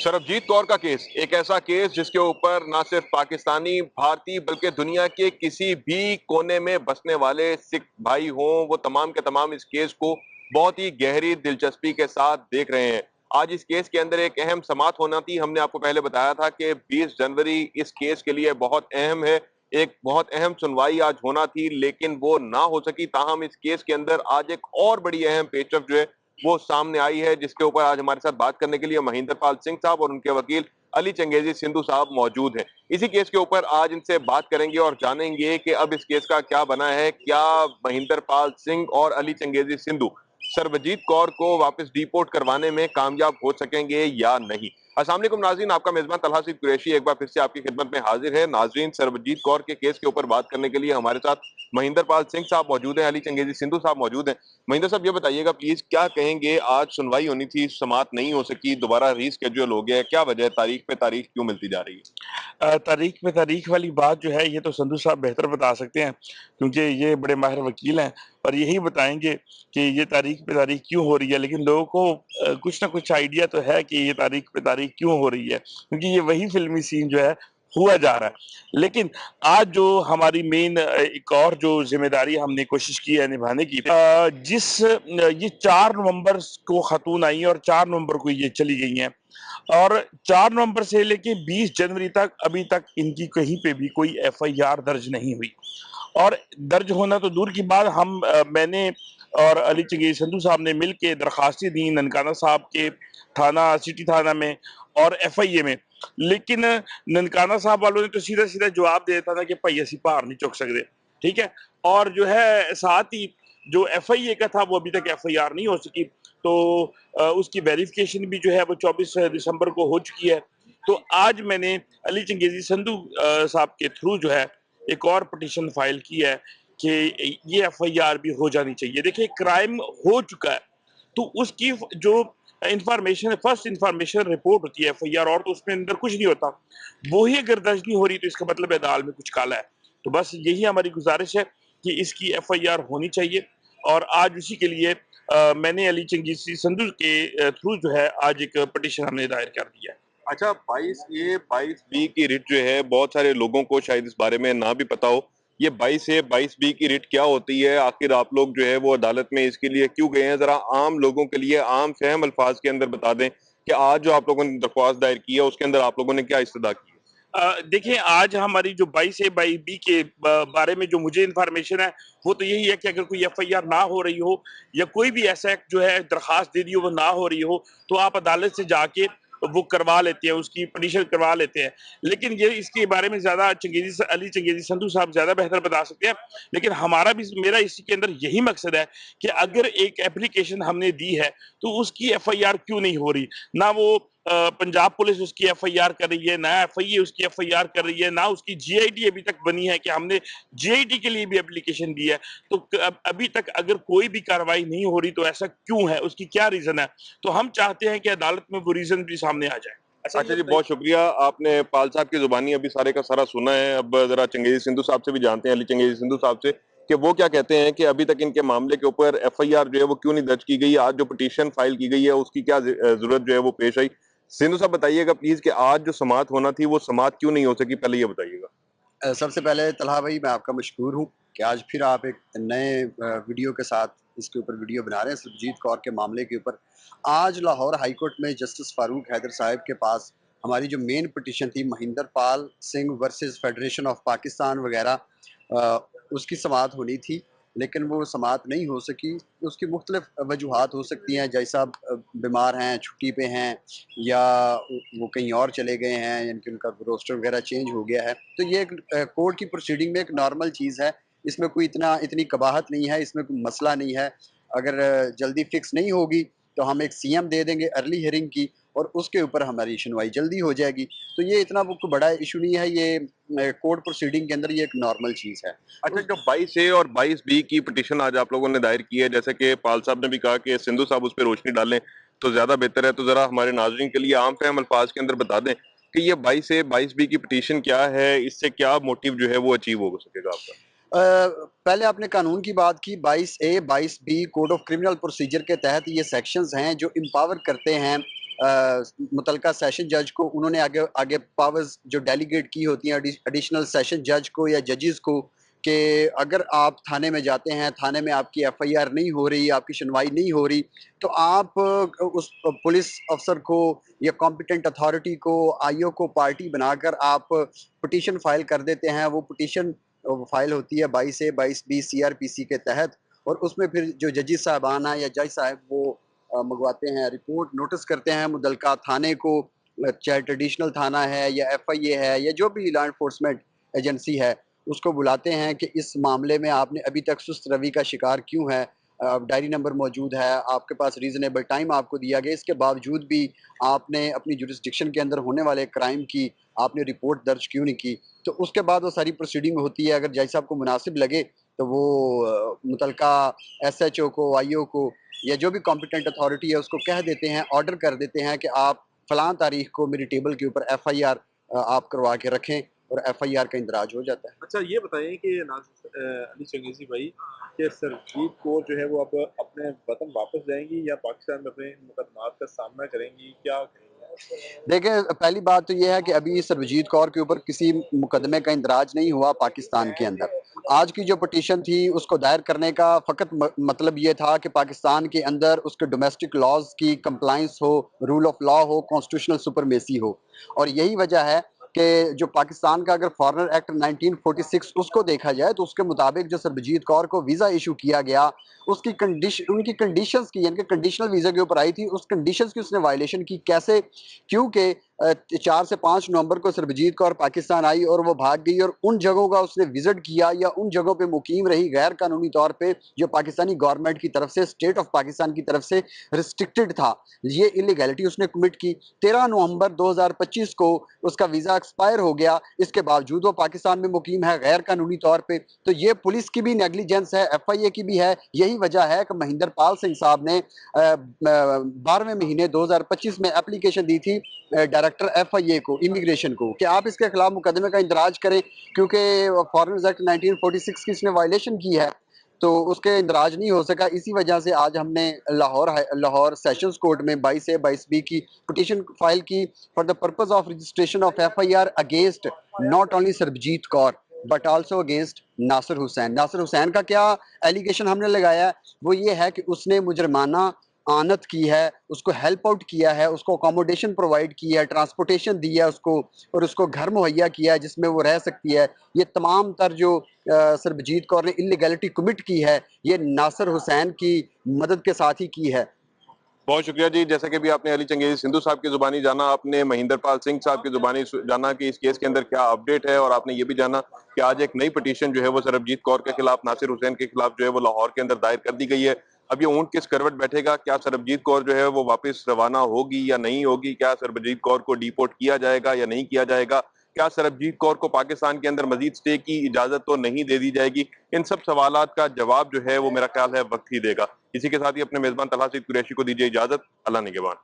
सरबजीत कौर का केस एक ऐसा केस जिसके ऊपर ना सिर्फ पाकिस्तानी भारतीय बल्कि दुनिया के किसी भी कोने में बसने वाले सिख भाई हों, वो तमाम के तमाम इस केस को बहुत ही गहरी दिलचस्पी के साथ देख रहे हैं। आज इस केस के अंदर एक अहम समाअत होना थी। हमने आपको पहले बताया था कि 20 जनवरी इस केस के लिए बहुत अहम है। एक बहुत अहम सुनवाई आज होना थी, लेकिन वो ना हो सकी। ताहम इस केस के अंदर आज एक और बड़ी अहम पेशरफ जो है वो सामने आई है, जिसके ऊपर आज हमारे साथ बात करने के लिए महेंद्र पाल सिंह साहब और उनके वकील अली चंगेजी सिंधु साहब मौजूद हैं। इसी केस के ऊपर आज इनसे बात करेंगे और जानेंगे कि अब इस केस का क्या बना है। क्या महेंद्र पाल सिंह और अली चंगेजी सिंधु सरबजीत कौर को वापस डिपोर्ट करवाने में कामयाब हो सकेंगे या नहीं। अस्सलाम वालेकुम नाज़रीन, आपका मेजबान तलहा सिद्दीक कुरैशी एक बार फिर से आपकी खिदमत में हाजिर है। नाज़रीन, सरबजीत कौर के केस के ऊपर बात करने के लिए हमारे साथ महेंद्र पाल सिंह साहब मौजूद हैं, अली चंगेजी सिंधु साहब मौजूद हैं। महेंद्र साहब, ये बताइएगा प्लीज, क्या कहेंगे? आज सुनवाई होनी थी, समाअत नहीं हो सकी, दोबारा रीस्केड्यूल हो गया है, क्या वजह है? तारीख पे तारीख क्यों मिलती जा रही है? तारीख पे तारीख वाली बात जो है ये तो संधू साहब बेहतर बता सकते हैं, क्योंकि ये बड़े माहिर वकील हैं और यही बताएंगे कि ये तारीख पे तारीख क्यों हो रही है। लेकिन लोगों को कुछ ना कुछ आइडिया तो है कि ये तारीख पे तारीख क्यों हो रही है, क्योंकि ये वही फिल्मी सीन जो है हुआ जा रहा है। लेकिन आज जो हमारी मेन एक और जो जिम्मेदारी हमने कोशिश की है निभाने की, ये 4 नवंबर को खतून आई है और 4 नवंबर को ये चली गई हैं और 4 नवंबर से लेके 20 जनवरी तक अभी तक इनकी कहीं पे भी कोई एफआईआर दर्ज नहीं हुई। और दर्ज होना तो दूर की बात, मैंने और अली चंगेजी संधू साहब ने मिलके दरखास्तें दी ननकाना साहब के थाना, सिटी थाना में और एफआईए में। लेकिन ननकाना साहब वालों ने तो सीधा सीधा जवाब दे देता था कि भाई असी भार नहीं चुक सकते, ठीक है। और जो है साथ ही जो एफआईए का था वो अभी तक एफआईआर नहीं हो सकी, तो उसकी वेरिफिकेशन भी जो है वो 24 दिसंबर को हो चुकी है। तो आज मैंने अली चंगेजी संधू साहब के थ्रू जो है एक और पिटीशन फाइल की है कि ये एफआईआर भी हो जानी चाहिए। देखिए, क्राइम हो चुका है तो उसकी जो इंफॉर्मेशन, फर्स्ट इंफॉर्मेशन रिपोर्ट होती है एफआईआर, और तो उसमें अंदर कुछ नहीं होता। वो ही अगर दर्ज नहीं हो रही तो इसका मतलब है दाल में कुछ काला है। तो बस यही हमारी गुजारिश है कि इसकी एफआईआर होनी चाहिए और आज उसी के लिए मैंने अली चंगेजी संधू के थ्रू जो है आज एक पिटीशन हमने दायर कर दिया है। अच्छा, 22 की रिट जो है, बहुत सारे लोगों को शायद इस बारे में ना भी पता हो। ये 22 की रिट क्या होती है? आखिर आप लोग जो है वो अदालत में इसके लिए क्यों गए हैं? जरा आम लोगों के लिए आम फहम अल्फाज के अंदर बता दें कि आज जो आप लोगों ने दरख्वास्त दायर की है उसके अंदर आप लोगों ने क्या इस्तदा की है? देखिए, आज हमारी जो 22 ए बाई बी के बारे में जो मुझे इन्फॉर्मेशन है वो तो यही है कि अगर कोई एफआईआर ना हो रही हो या कोई भी ऐसा एक्ट जो है दरखास्त दे दी हो वो ना हो रही हो, तो आप अदालत से जाके वो करवा लेते हैं, उसकी पिटीशन करवा लेते हैं। लेकिन ये इसके बारे में ज्यादा अली चंगेजी संधू साहब ज्यादा बेहतर बता सकते हैं। लेकिन हमारा भी, मेरा इसी के अंदर यही मकसद है कि अगर एक एप्लीकेशन हमने दी है तो उसकी एफआईआर क्यों नहीं हो रही। ना वो पंजाब पुलिस उसकी एफआईआर कर रही है, ना एफआईए उसकी एफआईआर कर रही है, ना उसकी जीआईडी अभी तक बनी है कि हमने जीआईडी के लिए भी एप्लीकेशन दी है। तो अभी तक अगर कोई भी कार्रवाई नहीं हो रही तो ऐसा क्यों है, उसकी क्या रीजन है? तो हम चाहते हैं कि अदालत में वो रीजन भी सामने आ जाए। अच्छा, अच्छा ये जी, बताइए। बहुत शुक्रिया। आपने पाल साहब की जुबानी अभी सारे का सारा सुना है। अब जरा चंगेजी सिंधु साहब से भी जानते हैं, अली चंगेजी सिंधु साहब से, कि वो क्या कहते हैं कि अभी तक इनके मामले के ऊपर एफआईआर जो है वो क्यों नहीं दर्ज की गई। आज जो पिटीशन फाइल की गई है उसकी क्या जरूरत जो है वो पेश आई। सिंधु साहब, बताइएगा प्लीज कि आज जो समाअत होना थी वो समाअत क्यों नहीं हो सकी, पहले ये बताइएगा। सबसे पहले तलहा भाई, मैं आपका मशकूर हूँ कि आज फिर आप एक नए वीडियो के साथ इसके ऊपर वीडियो बना रहे हैं सुरजीत कौर के मामले के ऊपर। आज लाहौर हाई कोर्ट में जस्टिस फारूक हैदर साहब के पास हमारी जो मेन पिटीशन थी Mahendra Pal Singh versus federation of Pakistan वगैरह, उसकी समाअत होनी थी, लेकिन वो समाअत नहीं हो सकी। उसकी मुख्तलिफ वजूहात हो सकती हैं, जैसा बीमार हैं, छुट्टी पे हैं, या वो कहीं और चले गए हैं, यानी कि उनका रोस्टर वगैरह चेंज हो गया है। तो ये एक कोर्ट की प्रोसीडिंग में एक नॉर्मल चीज़ है, इसमें कोई इतनी कबाहत नहीं है, इसमें कोई मसला नहीं है। अगर जल्दी फिक्स नहीं होगी तो हम एक सीएम दे देंगे अर्ली हियरिंग की, और उसके ऊपर हमारी सुनवाई जल्दी हो जाएगी। तो ये इतना कोई बड़ा इशू नहीं है, ये कोर्ट प्रोसीडिंग के अंदर ये एक नॉर्मल चीज़ है। अच्छा, जो 22 ए और 22 बी की पिटीशन आज आप लोगों ने दायर की है, जैसे कि पाल साहब ने भी कहा कि सिंधु साहब उस पर रोशनी डालें तो ज्यादा बेहतर है, तो जरा हमारे नाजरीन के लिए आम फहम अल्फाज के अंदर बता दें कि ये 22 ए 22 बी की पिटीशन क्या है, इससे क्या मोटिव जो है वो अचीव हो सकेगा आपका। पहले आपने कानून की बात की। 22 A 22 B code of criminal procedure के तहत ये सेक्शंस हैं जो एम्पावर करते हैं मुतलका सेशन जज को उन्होंने आगे आगे पावर्स जो डेलीगेट की होती हैं एडिशनल सेशन जज को या जजेस को, कि अगर आप थाने में जाते हैं, थाने में आपकी एफआईआर नहीं हो रही, आपकी सुनवाई नहीं हो रही, तो आप उस पुलिस अफसर को या कॉम्पिटेंट अथॉरिटी को, आईओ को पार्टी बनाकर आप पिटीशन फाइल कर देते हैं। वो पिटीशन फाइल होती है 22A-22B सीआरपीसी के तहत, और उसमें फिर जो जजेस साहबान हैं या जज साहब वो मंगवाते हैं, रिपोर्ट नोटिस करते हैं मुतलका थाने को, चाहे ट्रेडिशनल थाना है या एफआईए है या जो भी लॉ एनफोर्समेंट एजेंसी है, उसको बुलाते हैं कि इस मामले में आपने अभी तक सुस्त रवि का शिकार क्यों है। डायरी नंबर मौजूद है, आपके पास रीज़नेबल टाइम आपको दिया गया, इसके बावजूद भी आपने अपनी जुरिस्डिक्शन के अंदर होने वाले क्राइम की आपने रिपोर्ट दर्ज क्यों नहीं की। तो उसके बाद वो सारी प्रोसीडिंग होती है। अगर जज साहब को मुनासिब लगे तो वो मुतलका एसएचओ को, आईओ को या जो भी कॉम्पिटेंट अथॉरिटी है उसको कह देते हैं, ऑर्डर कर देते हैं कि आप फलां तारीख को मेरी टेबल के ऊपर एफआईआर आप करवा के रखें, और एफआईआर का इंदराज हो जाता है। अच्छा ये बताइए कि अली चंगेज़ी भाई, कि सरबजीत कौर जो है वो अब अपने वतन वापस जाएंगी या पाकिस्तान में अपने मुकदमात का सामना करेंगी, क्या करेंगी? देखिए, पहली बात तो ये है कि अभी सरबजीत कौर के ऊपर किसी मुकदमे का इंदराज नहीं हुआ पाकिस्तान के अंदर। आज की जो पिटीशन थी उसको दायर करने का फ़कत मतलब ये था कि पाकिस्तान के अंदर उसके डोमेस्टिक लॉज़ की कंप्लायंस हो, रूल ऑफ लॉ हो, कॉन्स्टिट्यूशनल सुपरमेसी हो। और यही वजह है कि जो पाकिस्तान का अगर फॉरेनर एक्ट 1946 उसको देखा जाए तो उसके मुताबिक जो सरबजीत कौर को वीज़ा इशू किया गया, उसकी उनकी कंडीशंस की, यानी कि कंडीशनल वीज़ा के ऊपर आई थी, उस कंडीशंस की उसने वायलेशन की। कैसे? क्योंकि 4 से 5 नवंबर को सरबजीत कौर पाकिस्तान आई और वो भाग गई, और उन जगहों का उसने विजिट किया या उन जगहों पे मुकीम रही गैर कानूनी तौर पे, जो पाकिस्तानी गवर्नमेंट की तरफ से, स्टेट ऑफ पाकिस्तान की तरफ से रिस्ट्रिक्टेड था। ये इलीगैलिटी उसने कमिट की। 13 नवंबर 2025 को उसका वीज़ा एक्सपायर हो गया, इसके बावजूद वो पाकिस्तान में मुकीम है गैर कानूनी तौर पे। तो ये पुलिस की भी नेग्लिजेंस है, एफआईए की भी है। यही वजह है कि महिंदर पाल सिंह साहब ने 12वें महीने 2025 में एप्लीकेशन दी थी डायरेक्टर एफआईए को, इमिग्रेशन को, कि आप इसके खिलाफ मुकदमे का इंदराज करें, क्योंकि फॉरेनर्स एक्ट 1946 की इसने वायलेशन की है। तो उसके इंदराज नहीं हो सका। इसी वजह से आज हमने लाहौर सेशंस कोर्ट में 22A-22B की पिटीशन फाइल की for the purpose of registration of FIR against not only Sarabjit Kaur but also against Nasir Hussain. Nasir Hussain का क्या एलिगेशन हमने लगाया है? वो ये है कि उसने मुजरमाना आनत की है, उसको हेल्प आउट किया है, उसको अकोमोडेशन प्रोवाइड की है, ट्रांसपोर्टेशन दी है उसको, और उसको घर मुहैया किया है जिसमें वो रह सकती है। ये तमाम तर जो सरबजीत कौर ने इलीगैलिटी कमिट की है, ये नासिर हुसैन की मदद के साथ ही की है। बहुत शुक्रिया जी। जैसे कि भी आपने अली चंगेज़ी सिंधु साहब की जुबानी जाना, आपने महिंदर पाल सिंह साहब की जुबानी जाना कि इस केस के अंदर क्या अपडेट है, और आपने ये भी जाना कि आज एक नई पिटीशन जो है वो सरबजीत कौर के खिलाफ, नासिर हुसैन के खिलाफ जो है वो लाहौर के अंदर दायर कर दी गई है। अब ये ऊंट किस करवट बैठेगा, क्या सरबजीत कौर जो है वो वापस रवाना होगी या नहीं होगी, क्या सरबजीत कौर को डिपोर्ट किया जाएगा या नहीं किया जाएगा, क्या सरबजीत कौर को पाकिस्तान के अंदर मजीद स्टे की इजाजत तो नहीं दे दी जाएगी, इन सब सवालात का जवाब जो है वो मेरा ख्याल है वक्त ही देगा। इसी के साथ ही अपने मेजबान तलहा सईद कुरैशी को दीजिए इजाजत। अल्लाह निगहबान।